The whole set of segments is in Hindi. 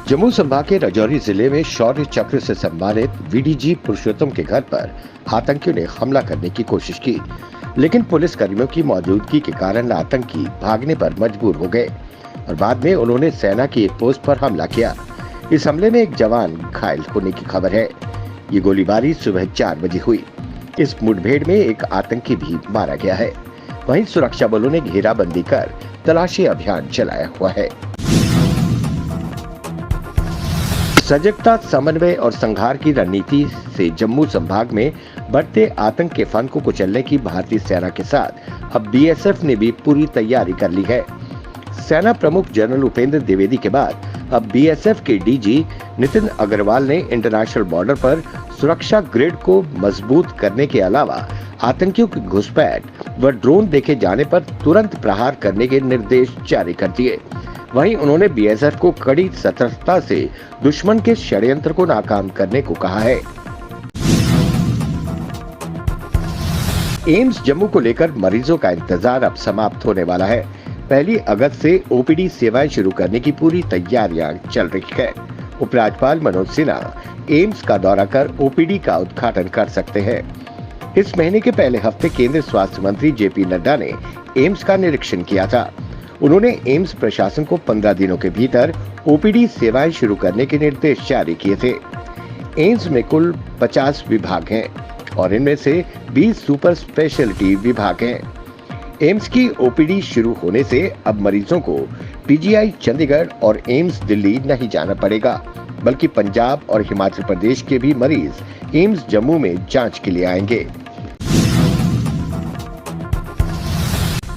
जम्मू संभाग के राजौरी जिले में शौर्य चक्र से सम्मानित वीडीजी पुरुषोत्तम के घर पर आतंकियों ने हमला करने की कोशिश की, लेकिन पुलिस कर्मियों की मौजूदगी के कारण आतंकी भागने पर मजबूर हो गए और बाद में उन्होंने सेना की एक पोस्ट पर हमला किया। इस हमले में एक जवान घायल होने की खबर है। ये गोलीबारी सुबह 4 बजे हुई। इस मुठभेड़ में एक आतंकी भी मारा गया है। वहीं सुरक्षा बलों ने घेराबंदी कर तलाशी अभियान चलाया हुआ है। सजगता, समन्वय और संहार की रणनीति से जम्मू संभाग में बढ़ते आतंक के फन को कुचलने की भारतीय सेना के साथ अब बीएसएफ ने भी पूरी तैयारी कर ली है। सेना प्रमुख जनरल उपेंद्र द्विवेदी के बाद अब बीएसएफ के डीजी नितिन अग्रवाल ने इंटरनेशनल बॉर्डर पर सुरक्षा ग्रिड को मजबूत करने के अलावा आतंकियों की घुसपैठ व ड्रोन देखे जाने पर तुरंत प्रहार करने के निर्देश जारी कर दिए। वहीं उन्होंने बीएसएफ को कड़ी सतर्कता से दुश्मन के षड्यंत्र को नाकाम करने को कहा है। एम्स जम्मू को लेकर मरीजों का इंतजार अब समाप्त होने वाला है। 1 अगस्त से ओपीडी सेवाएं शुरू करने की पूरी तैयारियां चल रही है। उपराज्यपाल मनोज सिन्हा एम्स का दौरा कर ओपीडी का उद्घाटन कर सकते हैं। इस महीने के पहले हफ्ते केंद्रीय स्वास्थ्य मंत्री जेपी नड्डा ने एम्स का निरीक्षण किया था। उन्होंने एम्स प्रशासन को 15 दिनों के भीतर ओपीडी सेवाएं शुरू करने के निर्देश जारी किए थे। एम्स में कुल 50 विभाग हैं और इनमें से 20 सुपर स्पेशलिटी विभाग हैं। एम्स की ओपीडी शुरू होने से अब मरीजों को पीजीआई चंडीगढ़ और एम्स दिल्ली नहीं जाना पड़ेगा, बल्कि पंजाब और हिमाचल प्रदेश के भी मरीज एम्स जम्मू में जांच के लिए आएंगे।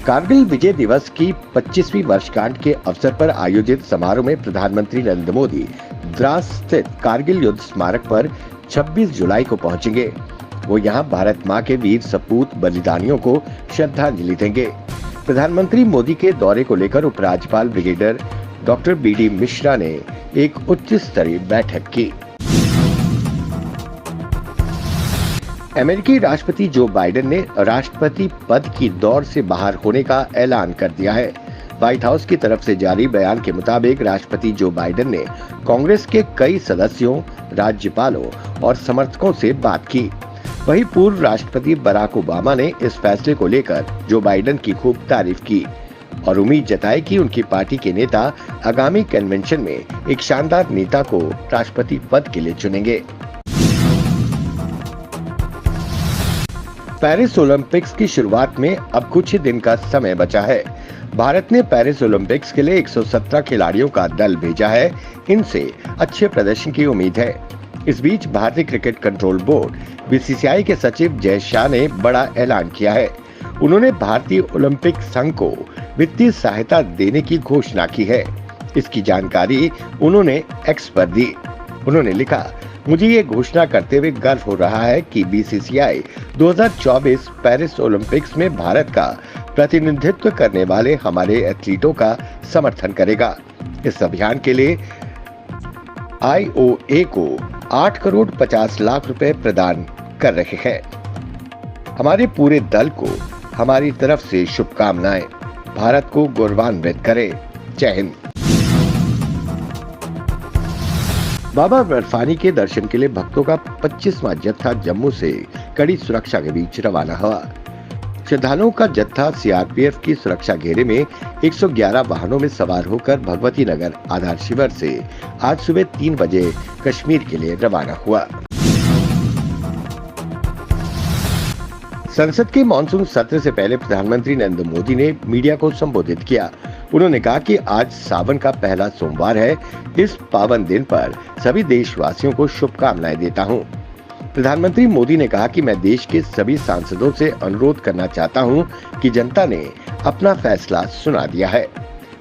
कारगिल विजय दिवस की 25वीं वर्षगांठ के अवसर पर आयोजित समारोह में प्रधानमंत्री नरेंद्र मोदी द्रास स्थित कारगिल युद्ध स्मारक पर 26 जुलाई को पहुंचेंगे। वो यहां भारत मां के वीर सपूत बलिदानियों को श्रद्धांजलि देंगे। प्रधानमंत्री मोदी के दौरे को लेकर उपराज्यपाल ब्रिगेडियर डॉक्टर बीडी मिश्रा ने एक उच्च स्तरीय बैठक की। अमेरिकी राष्ट्रपति जो बाइडेन ने राष्ट्रपति पद की दौड़ से बाहर होने का ऐलान कर दिया है। व्हाइट हाउस की तरफ से जारी बयान के मुताबिक राष्ट्रपति जो बाइडेन ने कांग्रेस के कई सदस्यों, राज्यपालों और समर्थकों से बात की। वहीं पूर्व राष्ट्रपति बराक ओबामा ने इस फैसले को लेकर जो बाइडेन की खूब तारीफ की और उम्मीद जताई कि उनकी पार्टी के नेता आगामी कन्वेंशन में एक शानदार नेता को राष्ट्रपति पद के लिए चुनेंगे। पेरिस ओलंपिक्स की शुरुआत में अब कुछ ही दिन का समय बचा है। भारत ने पेरिस ओलंपिक्स के लिए 117 खिलाड़ियों का दल भेजा है। इनसे अच्छे प्रदर्शन की उम्मीद है। इस बीच भारतीय क्रिकेट कंट्रोल बोर्ड बीसीसीआई के सचिव जय शाह ने बड़ा ऐलान किया है। उन्होंने भारतीय ओलंपिक संघ को वित्तीय सहायता देने की घोषणा की है। इसकी जानकारी उन्होंने एक्स पर दी। उन्होंने लिखा, मुझे ये घोषणा करते हुए गर्व हो रहा है कि बीसीसीआई 2024 पेरिस ओलंपिक्स में भारत का प्रतिनिधित्व करने वाले हमारे एथलीटों का समर्थन करेगा। इस अभियान के लिए आईओए को 8 करोड़ 50 लाख रुपए प्रदान कर रहे हैं। हमारे पूरे दल को हमारी तरफ से शुभकामनाएं। भारत को गौरवान्वित करे। जय हिंद। बाबा बर्फानी के दर्शन के लिए भक्तों का 25वां जत्था जम्मू से कड़ी सुरक्षा के बीच रवाना हुआ। श्रद्धालुओं का जत्था सीआरपीएफ की सुरक्षा घेरे में 111 वाहनों में सवार होकर भगवती नगर आधार शिविर से आज सुबह 3 बजे कश्मीर के लिए रवाना हुआ। संसद के मानसून सत्र से पहले प्रधानमंत्री नरेंद्र मोदी ने मीडिया को संबोधित किया। उन्होंने कहा कि आज सावन का पहला सोमवार है। इस पावन दिन पर सभी देशवासियों को शुभकामनाएं देता हूं। प्रधानमंत्री मोदी ने कहा कि मैं देश के सभी सांसदों से अनुरोध करना चाहता हूं कि जनता ने अपना फैसला सुना दिया है।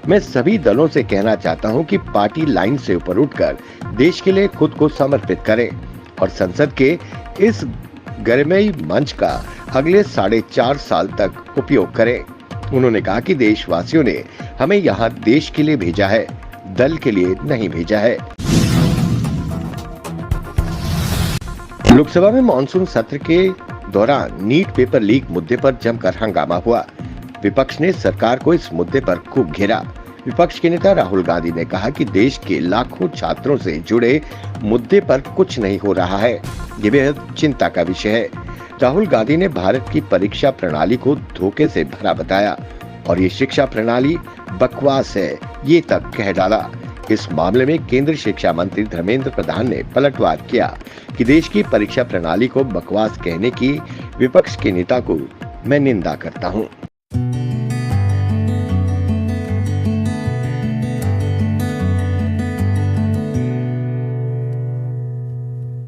मैं सभी दलों से कहना चाहता हूं कि पार्टी लाइन से ऊपर उठकर देश के लिए खुद को समर्पित करें और संसद के इस गरिमामय मंच का अगले 4.5 साल तक उपयोग करें। उन्होंने कहा कि देशवासियों ने हमें यहाँ देश के लिए भेजा है, दल के लिए नहीं भेजा है। लोकसभा में मानसून सत्र के दौरान नीट पेपर लीक मुद्दे पर जमकर हंगामा हुआ। विपक्ष ने सरकार को इस मुद्दे पर खूब घेरा। विपक्ष के नेता राहुल गांधी ने कहा कि देश के लाखों छात्रों से जुड़े मुद्दे पर कुछ नहीं हो रहा है। ये बेहद चिंता का विषय है। राहुल गांधी ने भारत की परीक्षा प्रणाली को धोखे से भरा बताया और ये शिक्षा प्रणाली बकवास है, ये तक कह डाला। इस मामले में केंद्रीय शिक्षा मंत्री धर्मेंद्र प्रधान ने पलटवार किया कि देश की परीक्षा प्रणाली को बकवास कहने की विपक्ष के नेता को मैं निंदा करता हूं।